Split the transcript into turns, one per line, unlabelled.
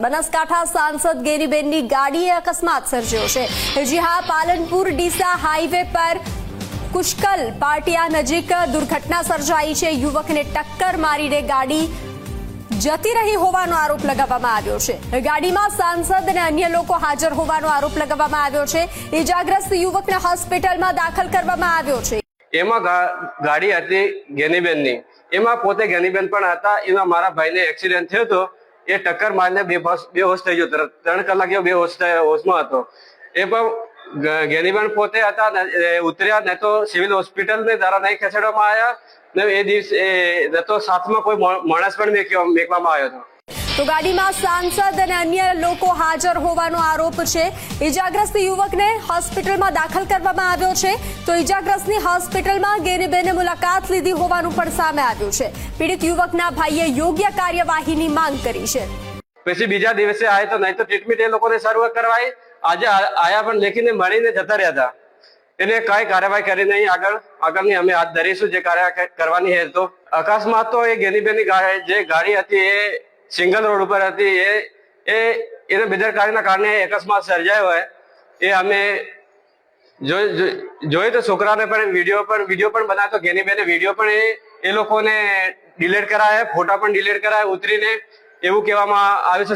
બનાસકાંઠા સાંસદ ગેનીબેનની ગાડીએ અકસ્માત સર્જ્યો છે। જી હા, પાલનપુર ડીસા હાઈવે પર કુશકલ પાટિયા નજીક દુર્ઘટના સર્જાઈ છે। યુવકને ટક્કર મારીને ગાડી જતી રહી હોવાનો આરોપ લગાવવામાં આવ્યો છે। ગાડીમાં સાંસદ અને અન્ય લોકો હાજર હોવાનો આરોપ લગાવવામાં આવ્યો છે। ઇજાગ્રસ્ત યુવકને હોસ્પિટલમાં દાખલ કરવામાં આવ્યો છે।
એમાં ગાડી હતી ગેનીબેનની, એમાં પોતે ગેનીબેન પણ હતા। એમાં મારા ભાઈને એક્સિડન્ટ થયો હતો, એ ટક્કર મારીને બેહોશ થઈ ગયો। 3 કલાક જેવો હોશમાં હતો। એ પણ ગેનીબેન પોતે હતા, ઉતર્યા ને તો સિવિલ હોસ્પિટલ ને દ્વારા નહીં ખસેડવામાં આવ્યા ને એ દિવસે ન તો સાથમાં કોઈ માણસ પણ મેકવામાં આવ્યો હતો।
તો ગાડીમાં સાંસદ અને અન્ય લોકો હાજર હોવાનો આરોપ છે। ઇજાગ્રસ્ત યુવકને હોસ્પિટલમાં દાખલ કરવામાં આવ્યો છે। તો ઇજાગ્રસ્તની હોસ્પિટલમાં ગેનીબેને મુલાકાત લીધી હોવાનું પણ સામે આવ્યું છે। પીડિત યુવકના ભાઈએ યોગ્ય કાર્યવાહીની માંગ કરી છે।
પછી બીજા દિવસે આવ્યા તો નહીં તો ટ્રીટમેન્ટ એ લોકોને શરૂ કરવાઈ। આજે આયા પણ લેખીને મળીને જતા રહ્યા હતા। એને કઈ કાર્યવાહી કરી નહીં। આગળની અમે હાથ ધરીશું જે કાર્યવાહી કરવાની છે। તો અકસ્માત તો એ ગેનીબેનની જે ગાડી હતી એ સિંગલ રોડ ઉપર હતી, એને બેદરકારીના કારણે અકસ્માત સર્જાયો હોય। એ અમે જોઈ તો છોકરાને પણ વિડીયો પણ બનાવ્યો તો ગેનીબેને વિડીયો પણ એ લોકોને ડિલીટ કરાયા, ફોટા પણ ડિલીટ કરાયા ઉતરીને, એવું કહેવામાં આવે છે।